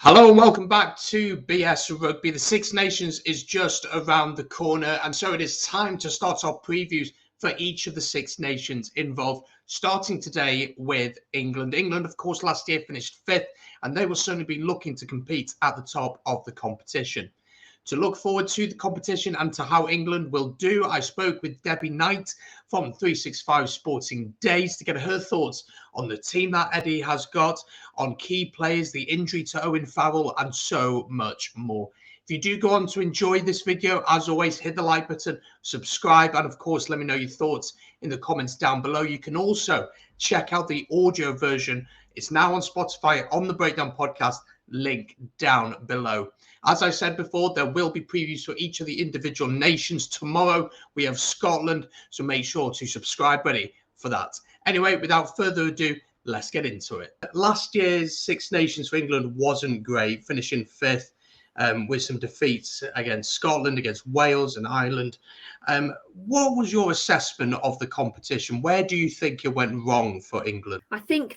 Hello and welcome back to BS Rugby. The Six Nations is just around the corner, and so it is time to start our previews for each of the Six Nations involved, starting today with England. England, of course, last year finished fifth, and they will certainly be looking to compete at the top of the competition. To look forward to the competition and to how England will do, I spoke with Debbie Knight from 365 Sporting Days to get her thoughts on the team that Eddie has got, on key players, the injury to Owen Farrell, and so much more. If you do go on to enjoy this video, as always, hit the like button, subscribe, and of course, let me know your thoughts in the comments down below. You can also check out the audio version. It's now on Spotify on the Breakdown podcast, link down below. As I said before, there will be previews for each of the individual nations. Tomorrow, we have Scotland, so make sure to subscribe ready for that. Anyway, without further ado, let's get into it. Last year's Six Nations for England wasn't great, finishing fifth with some defeats against Scotland, against Wales and Ireland. What was your assessment of the competition? Where do you think it went wrong for England? I think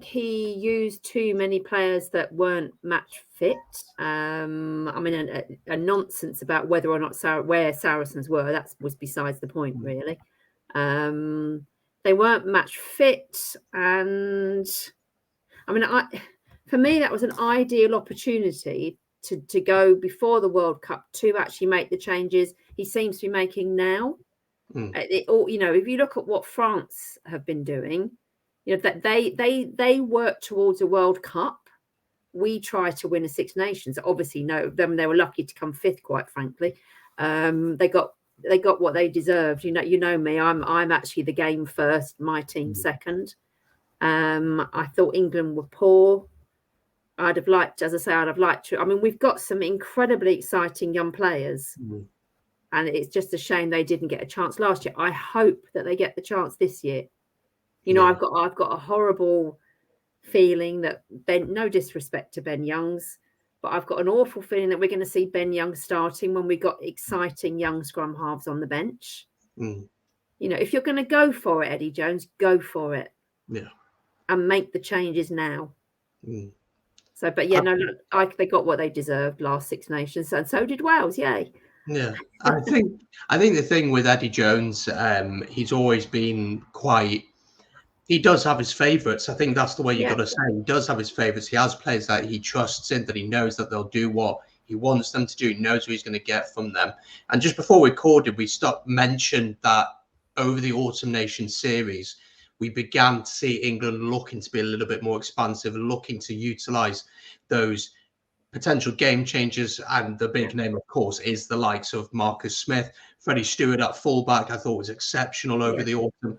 he used too many players that weren't match fit. I mean, a nonsense about whether or not where Saracens were. That was besides the point, really. They weren't match fit, and I mean, for me, that was an ideal opportunity to go before the World Cup to actually make the changes he seems to be making now. If you look at what France have been doing, that they work towards a World Cup. We try to win a Six Nations. Obviously, no, they were lucky to come fifth. Quite frankly, they got what they deserved. You know me. I'm actually the game first. My team second. I thought England were poor. I'd have liked to. I mean, we've got some incredibly exciting young players, and it's just a shame they didn't get a chance last year. I hope that they get the chance this year. I've got a horrible feeling that no disrespect to Ben Youngs, but I've got an awful feeling that we're going to see Ben Youngs starting when we got exciting young scrum halves on the bench. If you're going to go for it, Eddie Jones, go for it. Yeah, and make the changes now. So, but yeah, they got what they deserved last Six Nations, and so did Wales. Yay! Yeah, I think the thing with Eddie Jones, he's always been quite. He does have his favourites. I think that's the way you got to say. He does have his favourites. He has players that he trusts in, that he knows that they'll do what he wants them to do. He knows what he's going to get from them. And just before we recorded, we mentioned that over the Autumn Nation series, we began to see England looking to be a little bit more expansive, looking to utilise those potential game changers. And the big name, of course, is the likes of Marcus Smith. Freddie Stewart at fullback, I thought was exceptional over the autumn,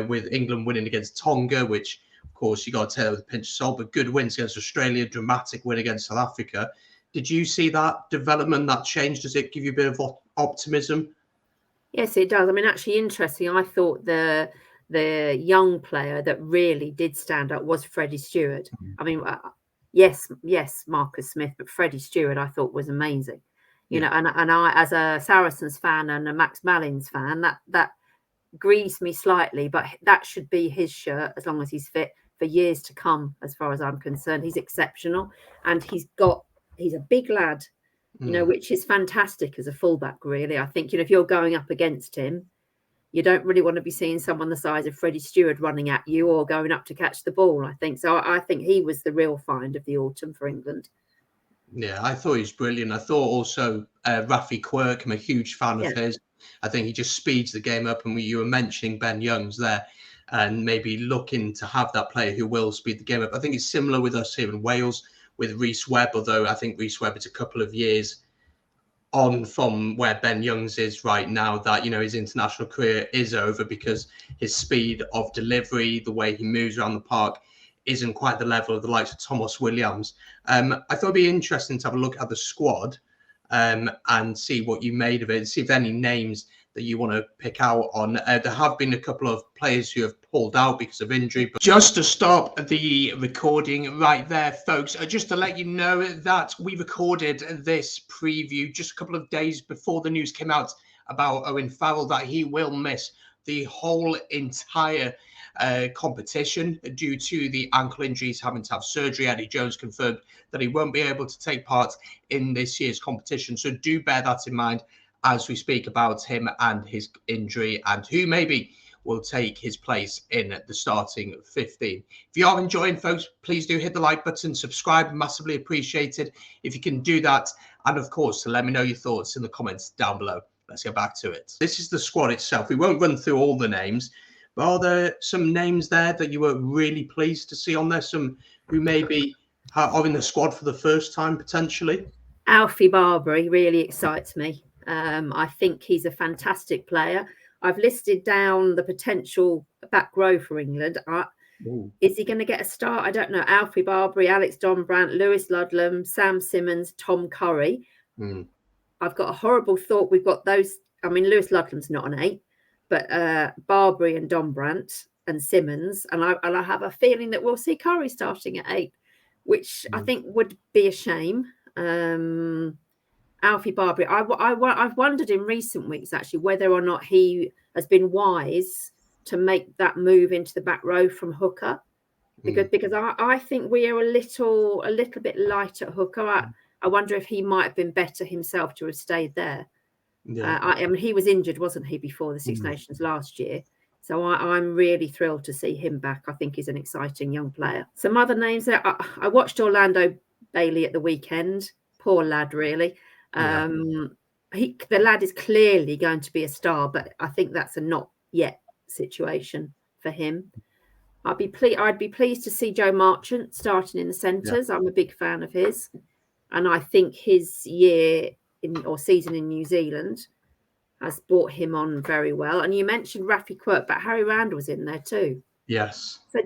with England winning against Tonga, which, of course, you got to take it with a pinch of salt, but good wins against Australia, dramatic win against South Africa. Did you see that development, that change? Does it give you a bit of optimism? Yes, it does. I mean, actually, interesting. I thought the young player that really did stand up was Freddie Stewart. I mean, yes, Marcus Smith, but Freddie Stewart I thought was amazing. And I, as a Saracens fan and a Max Malins fan, that grieves me slightly, but that should be his shirt as long as he's fit for years to come, as far as I'm concerned. He's exceptional, and he's a big lad, which is fantastic as a fullback, really. I think, if you're going up against him, you don't really want to be seeing someone the size of Freddie Stewart running at you or going up to catch the ball, I think. So I think he was the real find of the autumn for England. Yeah, I thought he was brilliant. I thought also Rafi Quirk, I'm a huge fan of his. I think he just speeds the game up. And you were mentioning Ben Youngs there, and maybe looking to have that player who will speed the game up. I think it's similar with us here in Wales with Rhys Webb, although I think Rhys Webb is a couple of years on from where Ben Youngs is right now, that, his international career is over, because his speed of delivery, the way he moves around the park, isn't quite the level of the likes of Thomas Williams. I thought it'd be interesting to have a look at the squad and see what you made of it, see if any names that you want to pick out on. There have been a couple of players who have pulled out because of injury. But just to stop the recording right there, folks, just to let you know that we recorded this preview just a couple of days before the news came out about Owen Farrell, that he will miss the whole entire competition due to the ankle injuries, having to have surgery. Eddie Jones confirmed that he won't be able to take part in this year's competition. So do bear that in mind as we speak about him and his injury and who maybe will take his place in the starting 15. If you are enjoying, folks, please do hit the like button, subscribe, massively appreciated if you can do that. And of course, let me know your thoughts in the comments down below. Let's get back to it. This is the squad itself. We won't run through all the names, but are there some names there that you were really pleased to see on there? Some who maybe are in the squad for the first time, potentially? Alfie Barbary really excites me. I think he's a fantastic player. I've listed down the potential back row for England. Is he going to get a start? I don't know. Alfie Barbary, Alex Donbrandt, Lewis Ludlam, Sam Simmons, Tom Curry. I've got a horrible thought. We've got those. I mean, Lewis Ludlam's not an 8, but Barbary and Donbrandt and Simmons. And I have a feeling that we'll see Curry starting at 8, which I think would be a shame. Alfie Barbary, I've wondered in recent weeks actually whether or not he has been wise to make that move into the back row from hooker, because I think we are a little bit light at hooker. I wonder if he might have been better himself to have stayed there. I mean, he was injured, wasn't he, before the Six Nations last year? So I'm really thrilled to see him back. I think he's an exciting young player. Some other names there. I watched Orlando Bailey at the weekend. Poor lad, really. The lad is clearly going to be a star, but I think that's a not yet situation for him. I'd be pleased to see Joe Marchant starting in the centres. I'm a big fan of his, and I think his season in New Zealand has brought him on very well. And you mentioned Rafi Quirk, but Harry Randall was in there too. Yes. So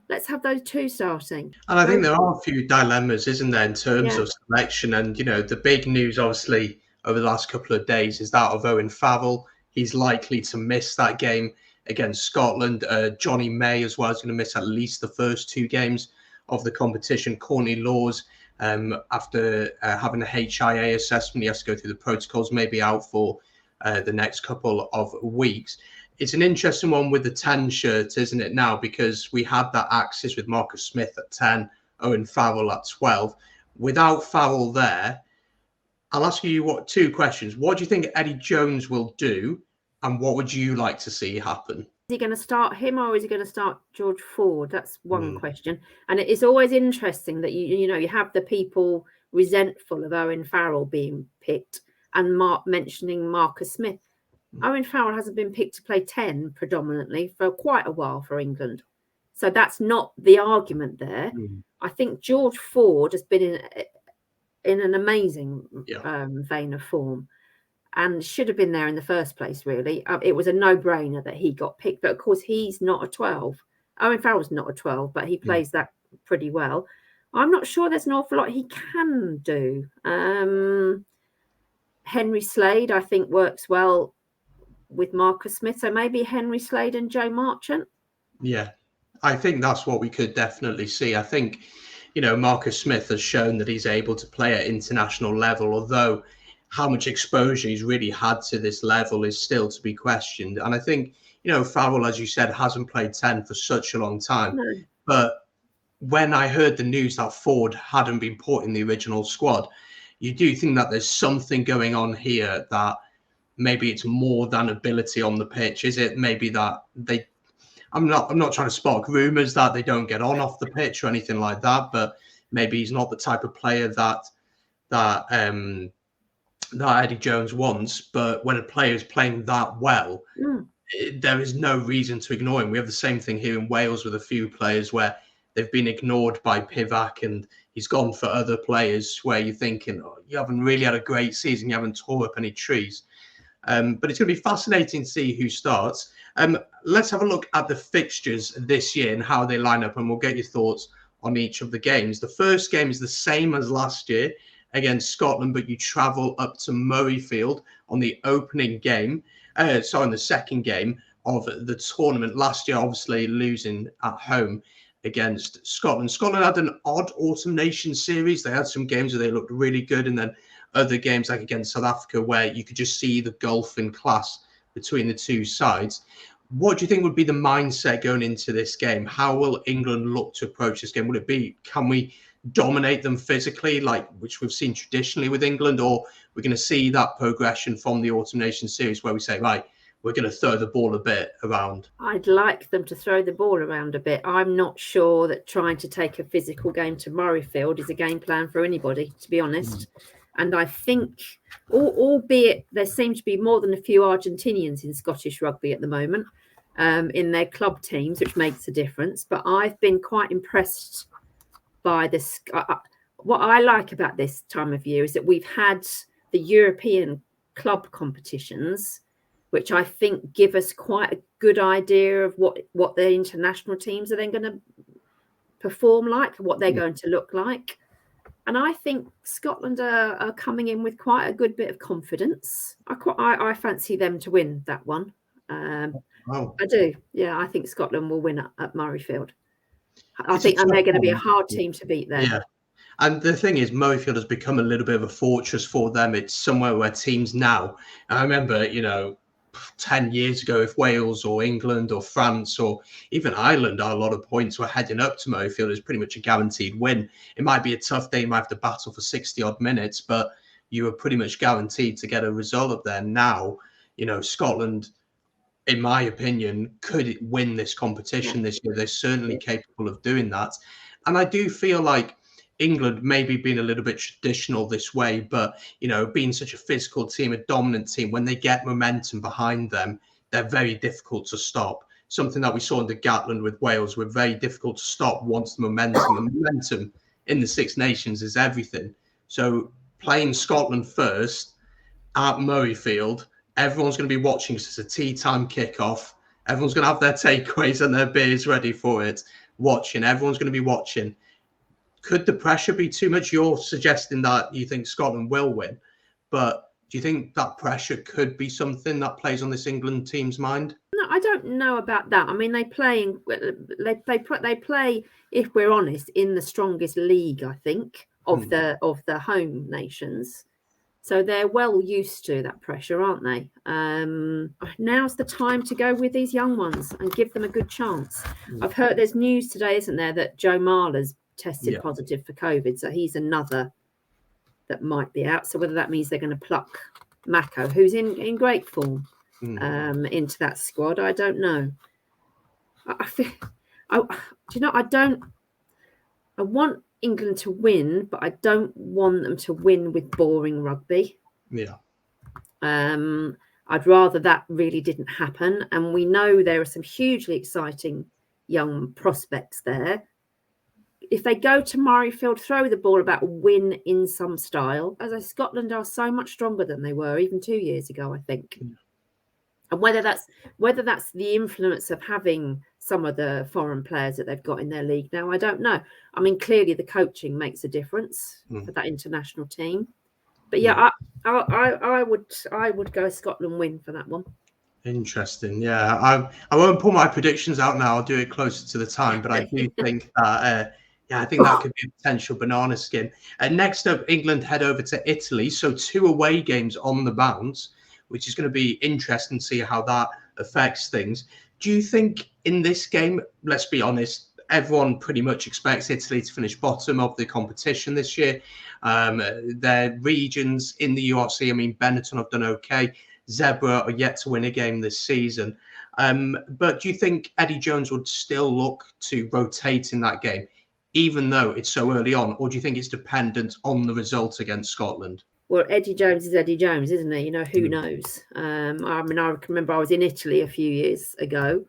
let's have those two starting. And I think there are a few dilemmas, isn't there, in terms of selection? And, the big news, obviously, over the last couple of days is that of Owen Farrell. He's likely to miss that game against Scotland. Johnny May, as well, is going to miss at least the first 2 games of the competition. Courtney Laws, after having a HIA assessment, he has to go through the protocols, maybe out for the next couple of weeks. It's an interesting one with the 10 shirt, isn't it, now? Because we had that axis with Marcus Smith at 10, Owen Farrell at 12. Without Farrell there, I'll ask you 2 questions. What do you think Eddie Jones will do? And what would you like to see happen? Is he going to start him or is he going to start George Ford? That's one question. And it is always interesting that you have the people resentful of Owen Farrell being picked and mentioning Marcus Smith. Owen Farrell hasn't been picked to play 10 predominantly for quite a while for England. So that's not the argument there. I think George Ford has been in an amazing vein of form and should have been there in the first place, really. It was a no-brainer that he got picked. But, of course, he's not a 12. Owen Farrell's not a 12, but he plays that pretty well. I'm not sure there's an awful lot he can do. Henry Slade, I think, works well with Marcus Smith. So maybe Henry Slade and Joe Marchant. Yeah, I think that's what we could definitely see. I think, Marcus Smith has shown that he's able to play at international level, although how much exposure he's really had to this level is still to be questioned. And I think, Farrell, as you said, hasn't played 10 for such a long time. No. But when I heard the news that Ford hadn't been put in the original squad, you do think that there's something going on here, that maybe it's more than ability on the pitch. Is it maybe that I'm not trying to spark rumours that they don't get on off the pitch or anything like that, but maybe he's not the type of player that Eddie Jones wants. But when a player is playing that well, there is no reason to ignore him. We have the same thing here in Wales with a few players where they've been ignored by Pivac and he's gone for other players where you're thinking, you haven't really had a great season, you haven't tore up any trees. But it's going to be fascinating to see who starts. Let's have a look at the fixtures this year and how they line up, and we'll get your thoughts on each of the games. The first game is the same as last year against Scotland, but you travel up to Murrayfield on the opening game. In the second game of the tournament. Last year, obviously losing at home against Scotland. Scotland had an odd Autumn Nations series. They had some games where they looked really good, and then other games like against South Africa where you could just see the gulf in class between the two sides. What do you think would be the mindset going into this game? How will England look to approach this game? Will it be, can we dominate them physically, like which we've seen traditionally with England, or we're going to see that progression from the Autumn Nations series where we say, right, we're going to throw the ball a bit around? I'd like them to throw the ball around a bit. I'm not sure that trying to take a physical game to Murrayfield is a game plan for anybody, to be honest. And I think, albeit there seem to be more than a few Argentinians in Scottish rugby at the moment, in their club teams, which makes a difference. But I've been quite impressed by this. What I like about this time of year is that we've had the European club competitions, which I think give us quite a good idea of what the international teams are then going to perform like, what they're going to look like. And I think Scotland are coming in with quite a good bit of confidence. I fancy them to win that one. I do. Yeah, I think Scotland will win at Murrayfield. I think they're going to be a hard team to beat there. Yeah. And the thing is, Murrayfield has become a little bit of a fortress for them. It's somewhere where teams now, I remember, 10 years ago, if Wales or England or France or even Ireland, a lot of points were heading up to Murrayfield, is pretty much a guaranteed win. It might be a tough day, you might have to battle for 60 odd minutes, but you were pretty much guaranteed to get a result up there. Now, Scotland, in my opinion, could win this competition this year. They're certainly capable of doing that. And I do feel like England maybe being a little bit traditional this way, but, being such a physical team, a dominant team, when they get momentum behind them, they're very difficult to stop. Something that we saw in the Gatland with Wales, were very difficult to stop once the momentum in the Six Nations is everything. So playing Scotland first at Murrayfield, everyone's going to be watching because it's a tea time kickoff. Everyone's going to have their takeaways and their beers ready for it, watching. Everyone's going to be watching. Could the pressure be too much? You're suggesting that you think Scotland will win, but do you think that pressure could be something that plays on this England team's mind? No, I don't know about that. I mean, they play, if we're honest, in the strongest league, I think, of the home nations. So they're well used to that pressure, aren't they? Now's the time to go with these young ones and give them a good chance. I've heard there's news today, isn't there, that Joe Marler's tested positive for COVID, so he's another that might be out. So whether that means they're going to pluck Mako, who's in great form, into that squad, I don't know. I want England to win, but I don't want them to win with boring rugby. I'd rather that really didn't happen. And we know there are some hugely exciting young prospects there. If they go to Murrayfield, throw the ball about, win in some style. Scotland are so much stronger than they were even 2 years ago, I think. And whether that's the influence of having some of the foreign players that they've got in their league now, I don't know. I mean, clearly the coaching makes a difference for that international team. But I would go Scotland win for that one. Interesting. Yeah, I won't put my predictions out now. I'll do it closer to the time. But I do think that. I think that could be a potential banana skin. Next up, England head over to Italy. So 2 away games on the bounce, which is going to be interesting to see how that affects things. Do you think in this game, let's be honest, everyone pretty much expects Italy to finish bottom of the competition this year? Their regions in the URC, I mean, Benetton have done okay. Zebra are yet to win a game this season. But do you think Eddie Jones would still look to rotate in that game, even though it's so early on? Or do you think it's dependent on the result against Scotland? Well, Eddie Jones is Eddie Jones, isn't he? Who knows? I remember I was in Italy a few years ago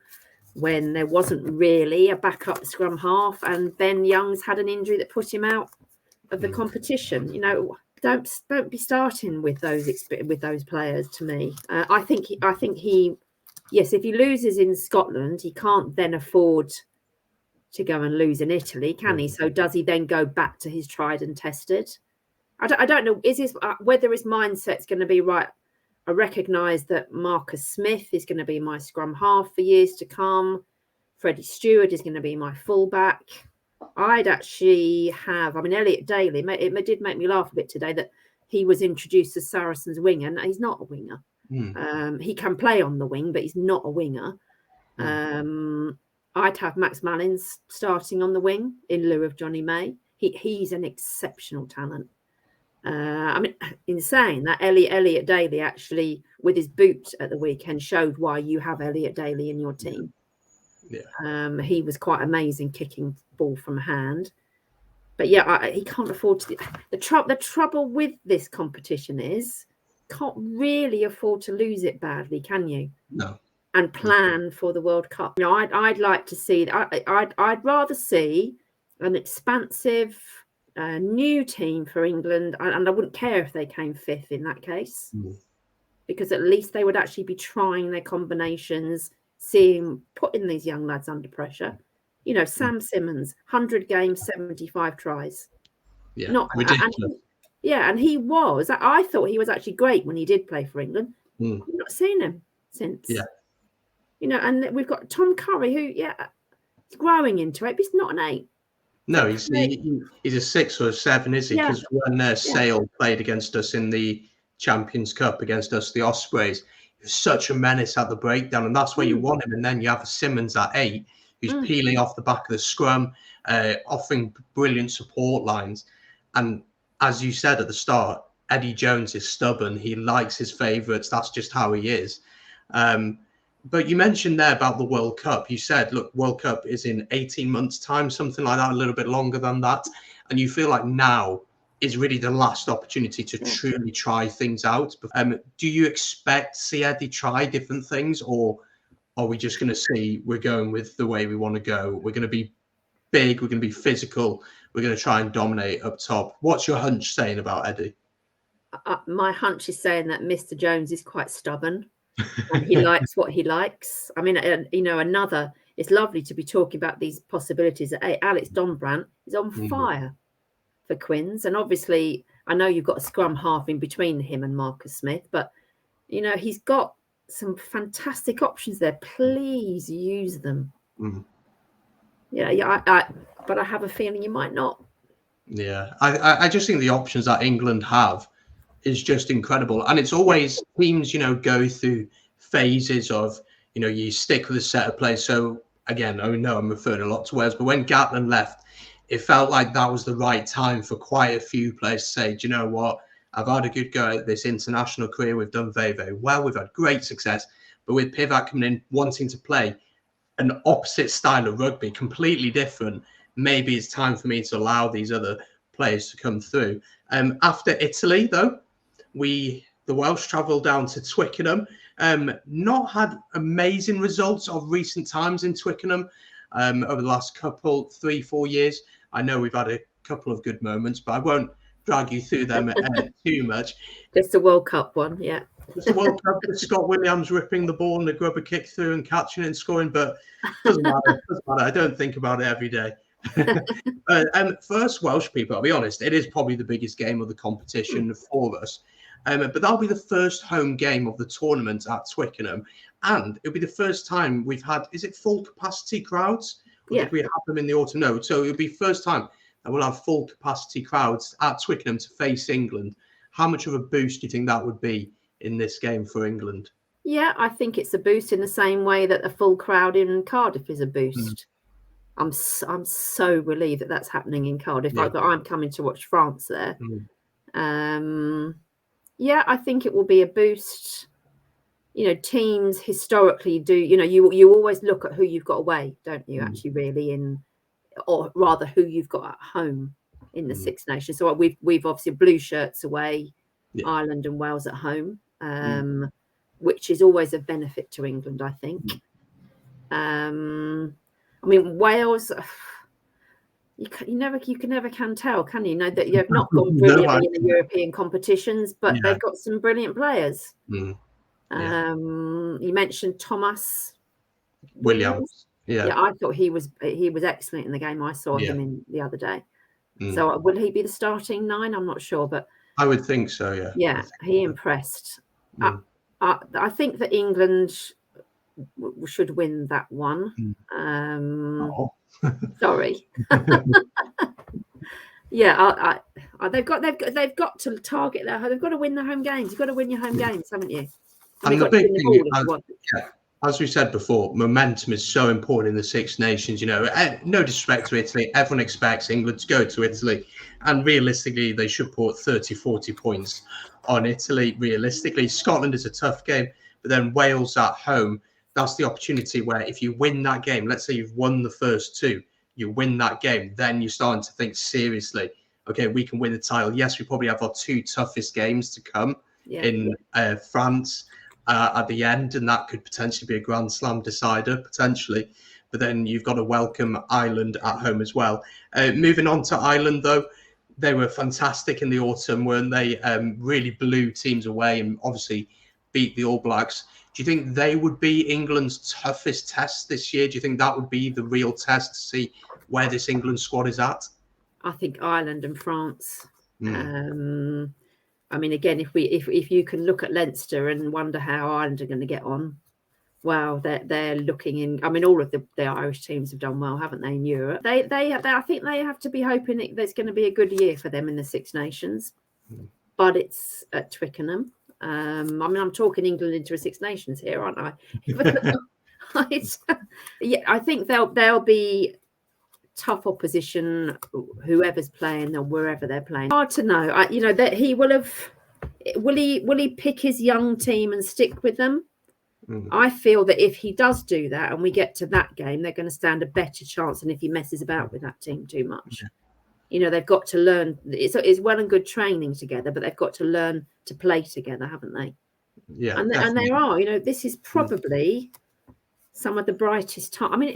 when there wasn't really a backup scrum half, and Ben Youngs had an injury that put him out of the competition. Don't be starting with those players. To me, I think he, yes, if he loses in Scotland, he can't then afford to go and lose in Italy, can he? So does he then go back to his tried and tested? I don't know. Is his whether his mindset's going to be right? I recognise that Marcus Smith is going to be my scrum half for years to come. Freddie Stewart is going to be my fullback. I'd actually have. I mean, Elliot Daly. It did make me laugh a bit today that he was introduced as Saracens winger, and he's not a winger. He can play on the wing, but he's not a winger. I'd have Max Malins starting on the wing in lieu of Johnny May. He's an exceptional talent. I mean, in saying that, Elliot Daly actually, with his boot at the weekend, showed why you have Elliot Daly in your team. Yeah. He was quite amazing kicking ball from hand. But yeah, he can't afford to. The trouble with this competition is, can't really afford to lose it badly, can you? No. And plan for the World Cup. You know, I'd like to see. I'd rather see an expansive new team for England, and I wouldn't care if they came fifth in that case, because at least they would actually be trying their combinations, putting these young lads under pressure. You know, Sam Simmons, 100 games, 75 tries. Yeah, not ridiculous. And he was. I thought he was actually great when he did play for England. I've not seen him since. Yeah. You know, and we've got Tom Curry, who, he's growing into it, but he's not an 8. No, he's a 6 or a 7, is he? Because when Sale played against us in the Champions Cup against us, the Ospreys, he was such a menace at the breakdown, and that's where you want him. And then you have a Simmons at 8, who's peeling off the back of the scrum, offering brilliant support lines. And as you said at the start, Eddie Jones is stubborn. He likes his favourites. That's just how he is. But you mentioned there about the World Cup. You said, look, World Cup is in 18 months' time, something like that, a little bit longer than that. And you feel like now is really the last opportunity to truly try things out. Do you expect to see Eddie try different things, or are we just going to see we're going with the way we want to go? We're going to be big. We're going to be physical. We're going to try and dominate up top. What's your hunch saying about Eddie? My hunch is saying that Mr. Jones is quite stubborn. And he likes what he likes. I mean, you know, it's lovely to be talking about these possibilities. Alex Donbrandt is on fire for Quins. And obviously, I know you've got a scrum half in between him and Marcus Smith, but, you know, he's got some fantastic options there. Please use them. But I have a feeling you might not. Yeah, I just think the options that England have is just incredible. And it's always teams, you know, go through phases of, you know, you stick with a set of players. So again, I know I'm referring a lot to Wales, but when Gatland left, it felt like that was the right time for quite a few players to say, do you know what? I've had a good go at this international career. We've done very, very well. We've had great success. But with Pivac coming in, wanting to play an opposite style of rugby, completely different, maybe it's time for me to allow these other players to come through. After Italy, though, the Welsh travelled down to Twickenham. Not had amazing results of recent times in Twickenham over the last 3-4 years. I know we've had a couple of good moments, but I won't drag you through them too much. Just the World Cup one, yeah. It's the World Cup with Scott Williams ripping the ball and the grubber kick through and catching it and scoring, but doesn't matter. I don't think about it every day. For us Welsh people, I'll be honest, it is probably the biggest game of the competition for us. But that'll be the first home game of the tournament at Twickenham. And it'll be the first time we've had, is it full capacity crowds? Or did we have them in the autumn? No. So it'll be first time that we'll have full capacity crowds at Twickenham to face England. How much of a boost do you think that would be in this game for England? Yeah, I think it's a boost in the same way that a full crowd in Cardiff is a boost. I'm so relieved that that's happening in Cardiff. Yeah. I'm coming to watch France there. Yeah, I think it will be a boost. You know, teams historically do, you know, you always look at who you've got away, don't you, actually, really, or rather who you've got at home in the Six Nations. So we've obviously blue shirts away, Ireland and Wales at home, which is always a benefit to England, I think. I mean, Wales, you can never tell, can you? Know that you have not gone brilliantly in the European competitions, but they've got some brilliant players. You mentioned Thomas Williams. Yeah, I thought he was excellent in the game I saw him in the other day. So will he be the starting 9? I'm not sure, but I would think so. Yeah. Yeah, he impressed. I think that England should win that one. Sorry. Yeah, they've got to target they've got to win their home games. You've got to win your home games, haven't you? And the big thing, as we said before, momentum is so important in the Six Nations. No disrespect to Italy. Everyone expects England to go to Italy. And realistically, they should put 30, 40 points on Italy. Realistically, Scotland is a tough game. But then Wales at home, that's the opportunity where if you win that game, let's say you've won the first two, you win that game, then you're starting to think seriously, okay, we can win the title. Yes, we probably have our two toughest games to come in France at the end, and that could potentially be a Grand Slam decider, potentially. But then you've got to welcome Ireland at home as well. Moving on to Ireland, though, they were fantastic in the autumn, weren't they? Really blew teams away and obviously beat the All Blacks. Do you think they would be England's toughest test this year? Do you think that would be the real test to see where this England squad is at? I think Ireland and France. I mean, again, if you can look at Leinster and wonder how Ireland are going to get on, well, they're looking in. I mean, all of the Irish teams have done well, haven't they, in Europe? They I think they have to be hoping that there's going to be a good year for them in the Six Nations, but it's at Twickenham. I mean, I'm talking England into a Six Nations here, aren't I? Yeah, I think they'll be tough opposition, whoever's playing or wherever they're playing. Hard to know. That he will have. Will he pick his young team and stick with them? I feel that if he does do that and we get to that game, they're going to stand a better chance than if he messes about with that team too much. They've got to learn. It's well and good training together, but they've got to learn to play together, haven't they? Yeah, and there are. This is probably some of the brightest time. I mean,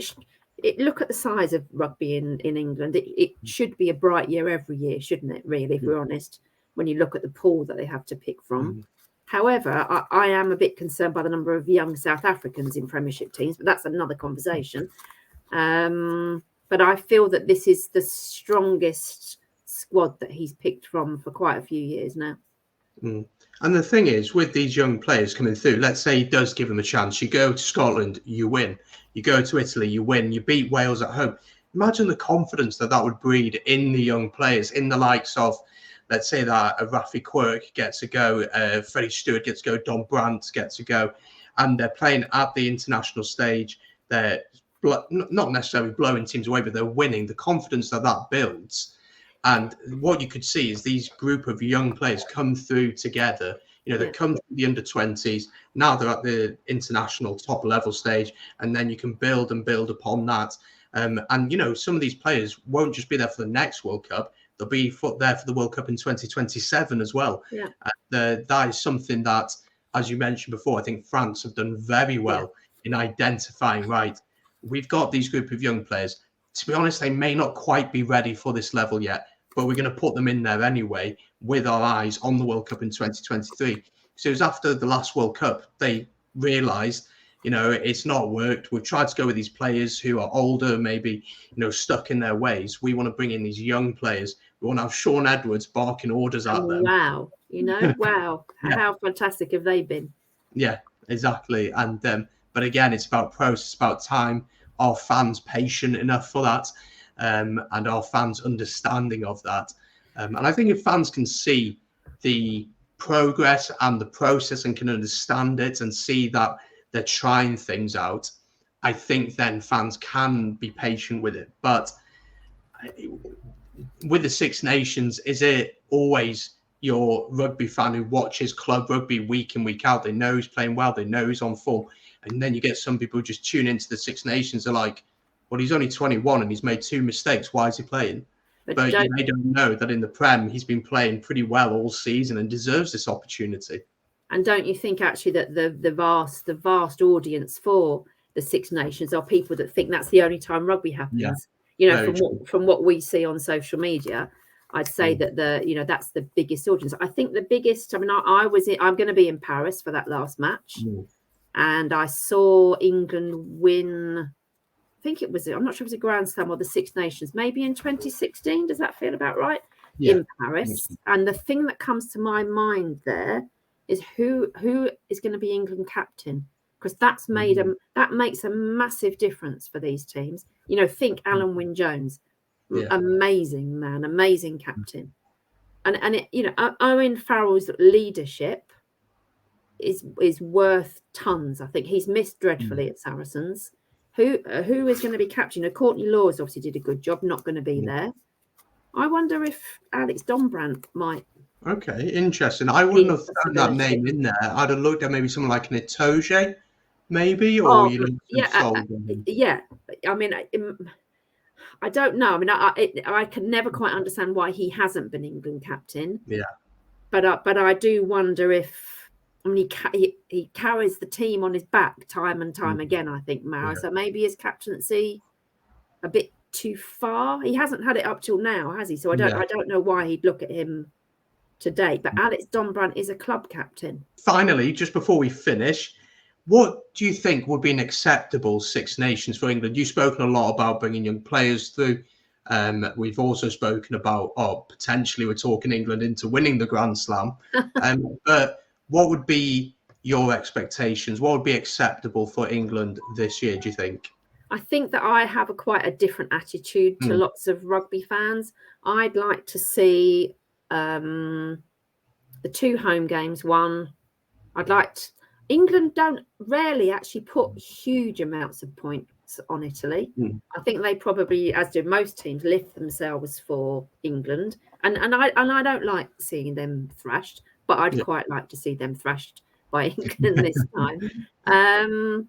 look at the size of rugby in England. It should be a bright year every year, shouldn't it? Really, if we're honest, when you look at the pool that they have to pick from. However, I am a bit concerned by the number of young South Africans in Premiership teams, but that's another conversation. But I feel that this is the strongest squad that he's picked from for quite a few years now. And the thing is, with these young players coming through, let's say he does give them a chance. You go to Scotland, you win. You go to Italy, you win. You beat Wales at home. Imagine the confidence that would breed in the young players, in the likes of, let's say that Rafi Quirk gets a go, Freddie Stewart gets a go, Don Brandt gets a go, and they're playing at the international stage. They're not necessarily blowing teams away, but they're winning. The confidence that builds. And what you could see is these group of young players come through together. They come to the under-20s. Now they're at the international top level stage, and then you can build upon that. And some of these players won't just be there for the next World Cup. They'll be there for the World Cup in 2027 as well. Yeah. That is something that, as you mentioned before, I think France have done very well in identifying, right, we've got these group of young players. To be honest, they may not quite be ready for this level yet, but we're going to put them in there anyway with our eyes on the World Cup in 2023. So it was after the last World Cup, they realised, it's not worked. We've tried to go with these players who are older, maybe, stuck in their ways. We want to bring in these young players. We want to have Sean Edwards barking orders at them. Wow. Wow. How fantastic have they been? Yeah, exactly. And but again, it's about process, about time. Are fans patient enough for that? And are fans understanding of that? And I think if fans can see the progress and the process and can understand it and see that they're trying things out, I think then fans can be patient with it. But with the Six Nations, is it always your rugby fan who watches club rugby week in, week out? They know he's playing well, they know he's on form. And then you get some people just tune into the Six Nations. They're like, well, he's only 21 and he's made 2 mistakes. Why is he playing? But they don't know that in the Prem, he's been playing pretty well all season and deserves this opportunity. And don't you think actually that the vast audience for the Six Nations are people that think that's the only time rugby happens? Yeah. From what we see on social media, I'd say that that's the biggest audience. I think the biggest. I mean, I'm going to be in Paris for that last match. And I saw England win, I think it was, I'm not sure if it was a Grand Slam or the Six Nations, maybe in 2016. Does that feel about right? Yeah. In Paris. And the thing that comes to my mind there is who is going to be England captain? Because that makes a massive difference for these teams. Think Alan Wynne-Jones, amazing man, amazing captain. And Owen Farrell's leadership is worth tons. I think he's missed dreadfully at Saracens. Who is going to be captain? Courtney Laws obviously did a good job, not going to be there. I wonder if Alex Dombrandt might. Okay, interesting. I wouldn't have thrown that name in there. I'd have looked at maybe someone like an Itoje, maybe, or yeah. I mean, I don't know. I mean, I can never quite understand why he hasn't been England captain. Yeah. But I do wonder if, I mean, he carries the team on his back time and time again, I think, Mara. So maybe his captaincy a bit too far. He hasn't had it up till now, has he? So I don't know why he'd look at him to date. But Alex Dombrandt is a club captain. Finally, just before we finish, what do you think would be an acceptable Six Nations for England? You've spoken a lot about bringing young players through. We've also spoken about, potentially we're talking England into winning the Grand Slam. But what would be your expectations? What would be acceptable for England this year, do you think? I think that I have quite a different attitude to lots of rugby fans. I'd like to see the 2 home games won. England don't rarely actually put huge amounts of points on Italy. I think they probably, as do most teams, lift themselves for England. And I don't like seeing them thrashed, but I'd quite like to see them thrashed by England this time.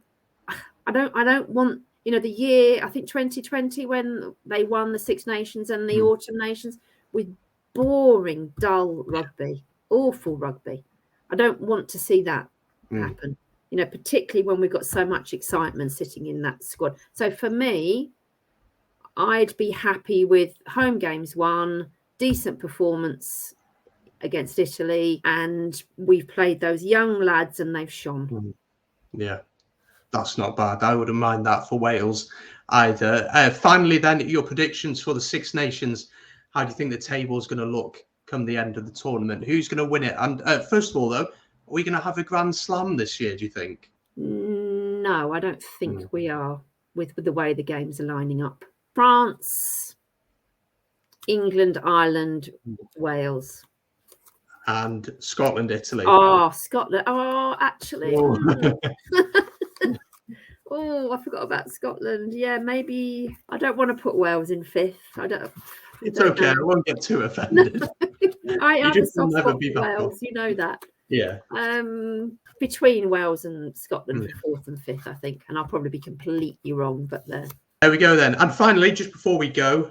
I don't want, the year, I think 2020, when they won the Six Nations and the Autumn Nations, with boring, dull rugby, awful rugby. I don't want to see that happen, particularly when we've got so much excitement sitting in that squad. So for me, I'd be happy with home games won, decent performance against Italy, and we've played those young lads and they've shone. Yeah, that's not bad. I wouldn't mind that for Wales either. Finally, then, your predictions for the Six Nations. How do you think the table is going to look come the end of the tournament? Who's going to win it? And first of all, though, are we going to have a Grand Slam this year, do you think? No, I don't think we are, with the way the games are lining up. France, England, Ireland, Wales. And Scotland, Italy. Oh, Scotland. Oh, actually. Oh, I forgot about Scotland. Yeah, maybe. I don't want to put Wales in 5th. It's okay. I won't get too offended. I have a soft spot for Wales. You know that. Yeah. Between Wales and Scotland for 4th and 5th, I think. And I'll probably be completely wrong, but there we go then. And finally, just before we go,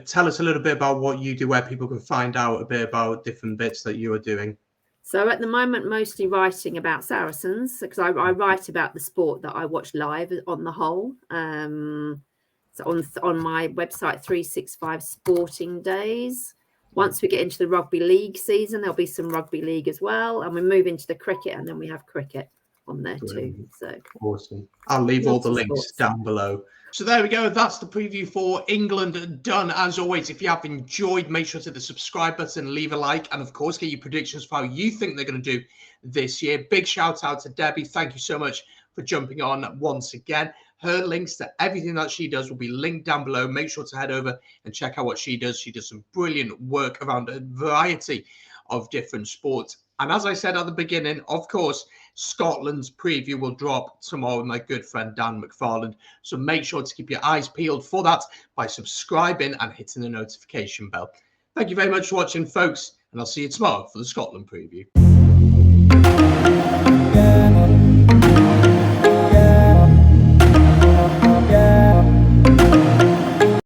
tell us a little bit about what you do, where people can find out a bit about different bits that you are doing. So at the moment, mostly writing about Saracens, because I write about the sport that I watch live on the whole. So on my website, 365 Sporting Days. Once we get into the rugby league season, there'll be some rugby league as well. And we move into the cricket, and then we have cricket on there too. So awesome. I'll leave all the links down below. So there we go. That's the preview for England done. As always, if you have enjoyed, make sure to hit the subscribe button, leave a like, and of course, get your predictions for how you think they're going to do this year. Big shout out to Debbie. Thank you so much for jumping on once again. Her links to everything that she does will be linked down below. Make sure to head over and check out what she does. She does some brilliant work around a variety of different sports. And as I said at the beginning, of course, Scotland's preview will drop tomorrow with my good friend Dan McFarland. So make sure to keep your eyes peeled for that by subscribing and hitting the notification bell. Thank you very much for watching, folks, and I'll see you tomorrow for the Scotland preview.